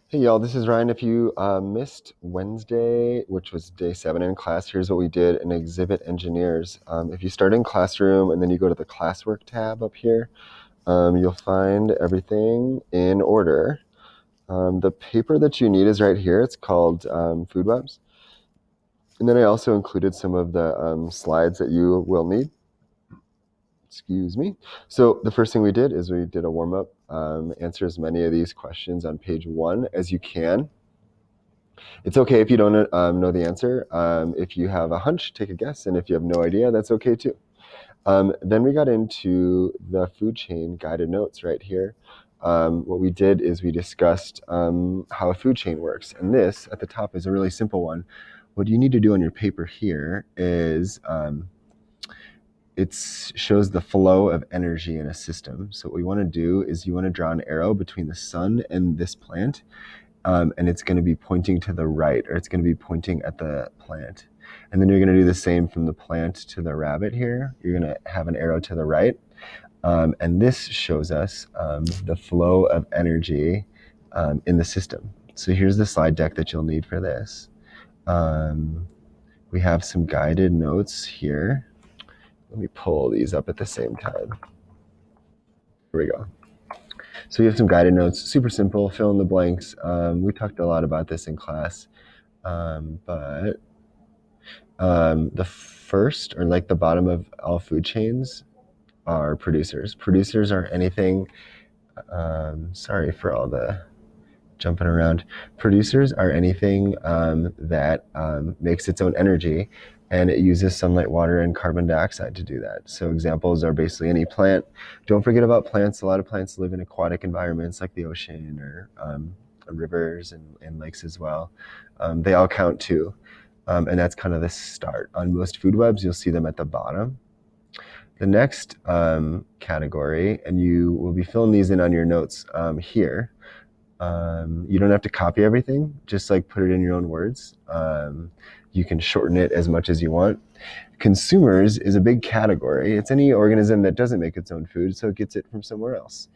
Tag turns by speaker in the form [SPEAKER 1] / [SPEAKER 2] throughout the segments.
[SPEAKER 1] Hey y'all, this is Ryan. If you missed Wednesday, which was day 7 in class, here's what we did in Exhibit Engineers. If you start in Classroom and then you go to the Classwork tab up here, you'll find everything in order. The paper that you need is right here. It's called Food Webs. And then I also included some of the slides that you will need. Excuse me. So the first thing we did is we did a warm-up. Answer as many of these questions on page 1 as you can. It's okay if you don't know the answer. If you have a hunch, take a guess, and if you have no idea, that's okay too. Then we got into the food chain guided notes right here. What we did is we discussed how a food chain works, and this at the top is a really simple one. What you need to do on your paper here is it shows the flow of energy in a system. So what we want to do is you want to draw an arrow between the sun and this plant, and it's going to be pointing to the right, or it's going to be pointing at the plant. And then you're going to do the same from the plant to the rabbit here. You're going to have an arrow to the right. And this shows us the flow of energy in the system. So here's the slide deck that you'll need for this. We have some guided notes here. Let me pull these up at the same time. Here we go. So we have some guided notes, super simple, fill in the blanks. We talked a lot about this in class, but the first, or like the bottom of all food chains, are producers. Producers are anything, sorry for all the jumping around. Producers are anything that makes its own energy, and it uses sunlight, water, and carbon dioxide to do that. So examples are basically any plant. Don't forget about plants. A lot of plants live in aquatic environments like the ocean or rivers and lakes as well. They all count too. And that's kind of the start. On most food webs, you'll see them at the bottom. The next category, and you will be filling these in on your notes here. You don't have to copy everything, just like put it in your own words. You can shorten it as much as you want. Consumers is a big category. It's any organism that doesn't make its own food, so it gets it from somewhere else.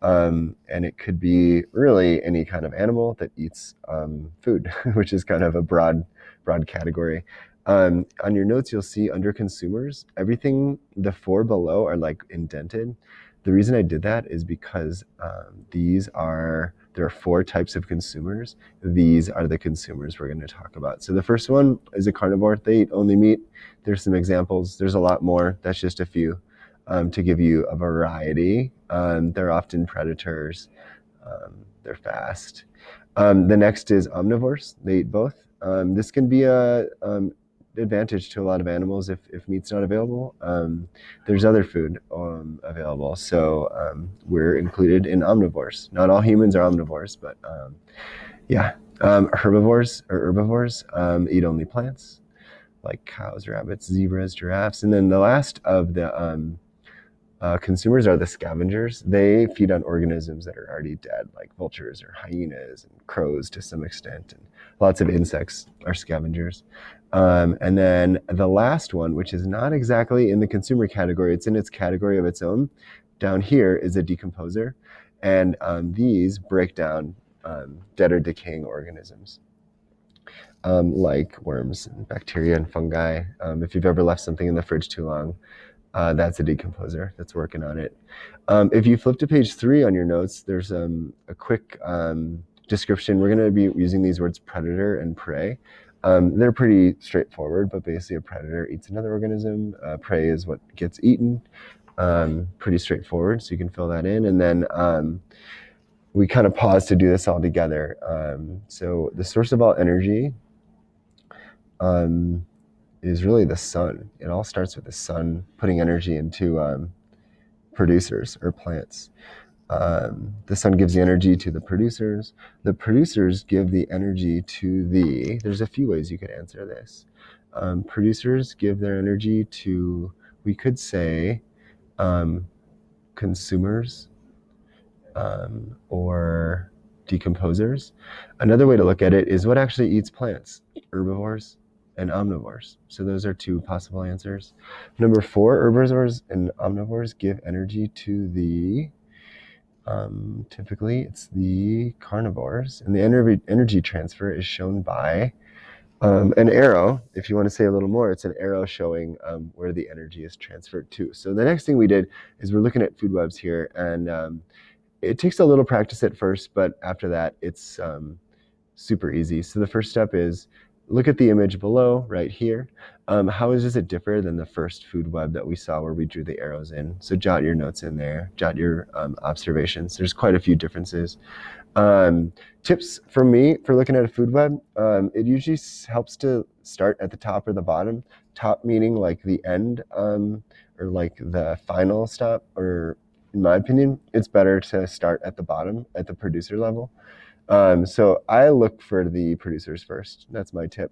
[SPEAKER 1] And it could be really any kind of animal that eats food, which is kind of a broad category. On your notes, you'll see under consumers, everything, the 4 below are like indented. The reason I did that is because there are 4 types of consumers. These are the consumers we're going to talk about. So the first one is a carnivore. They eat only meat. There's some examples. There's a lot more. That's just a few to give you a variety. They're often predators. They're fast. The next is omnivores. They eat both. This can be a advantage to a lot of animals if meat's not available. There's other food available, so we're included in omnivores. Not all humans are omnivores, but yeah. Herbivores or herbivores eat only plants, like cows, rabbits, zebras, giraffes. And then the last of the consumers are the scavengers. They feed on organisms that are already dead, like vultures or hyenas and crows to some extent. And lots of insects are scavengers. And then the last one, which is not exactly in the consumer category, it's in its category of its own. Down here is a decomposer. And these break down dead or decaying organisms. Like worms and bacteria and fungi. If you've ever left something in the fridge too long, that's a decomposer that's working on it. If you flip to page 3 on your notes, there's a quick description. We're going to be using these words predator and prey. They're pretty straightforward, but basically a predator eats another organism. Prey is what gets eaten. Pretty straightforward, so you can fill that in. And then we kind of pause to do this all together. So the source of all energy is really the sun. It all starts with the sun putting energy into producers or plants. The sun gives the energy to the producers. The producers give the energy to there's a few ways you could answer this. Producers give their energy to, we could say, consumers or decomposers. Another way to look at it is what actually eats plants, herbivores and omnivores. So those are 2 possible answers. Number 4, herbivores and omnivores give energy to the Typically, it's the carnivores, and the energy transfer is shown by an arrow. If you want to say a little more, it's an arrow showing where the energy is transferred to. So the next thing we did is we're looking at food webs here, and it takes a little practice at first, but after that, it's super easy. So the first step is look at the image below right here. How does it differ than the first food web that we saw where we drew the arrows in? So jot your notes in there, jot your observations. There's quite a few differences. Tips for me for looking at a food web, it usually helps to start at the top or the bottom. Top meaning like the end, or like the final stop, or in my opinion, it's better to start at the bottom at the producer level. So I look for the producers first. That's my tip.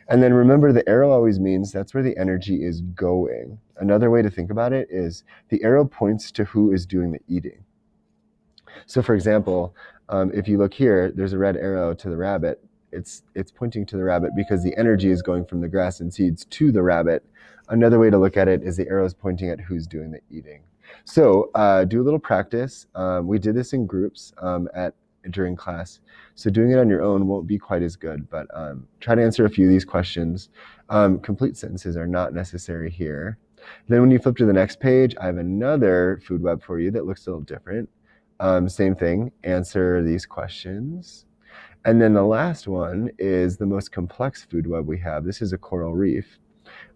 [SPEAKER 1] And then remember, the arrow always means that's where the energy is going. Another way to think about it is the arrow points to who is doing the eating. So for example, if you look here, there's a red arrow to the rabbit. It's pointing to the rabbit because the energy is going from the grass and seeds to the rabbit. Another way to look at it is the arrow is pointing at who's doing the eating. So do a little practice. We did this in groups during class. So doing it on your own won't be quite as good, but try to answer a few of these questions. Complete sentences are not necessary here. Then when you flip to the next page, I have another food web for you that looks a little different. Same thing, answer these questions. And then the last one is the most complex food web we have. This is a coral reef.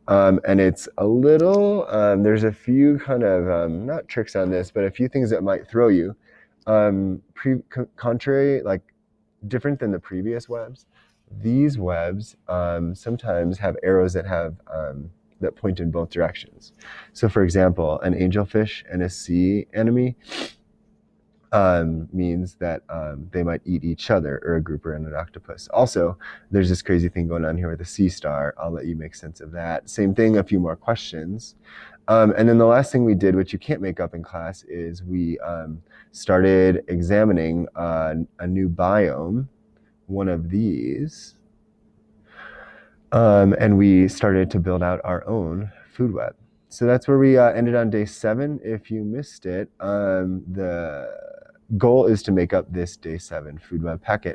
[SPEAKER 1] And it's a little, there's a few kind of, not tricks on this, but a few things that might throw you. Contrary, like different than the previous webs, these webs sometimes have arrows that have that point in both directions. So for example, an angelfish and a sea anemone means that they might eat each other, or a grouper and an octopus. Also, there's this crazy thing going on here with a sea star. I'll let you make sense of that. Same thing, a few more questions. And then the last thing we did, which you can't make up in class, is we started examining a new biome, one of these, and we started to build out our own food web. So that's where we ended on day 7. If you missed it, the goal is to make up this day 7 food web packet.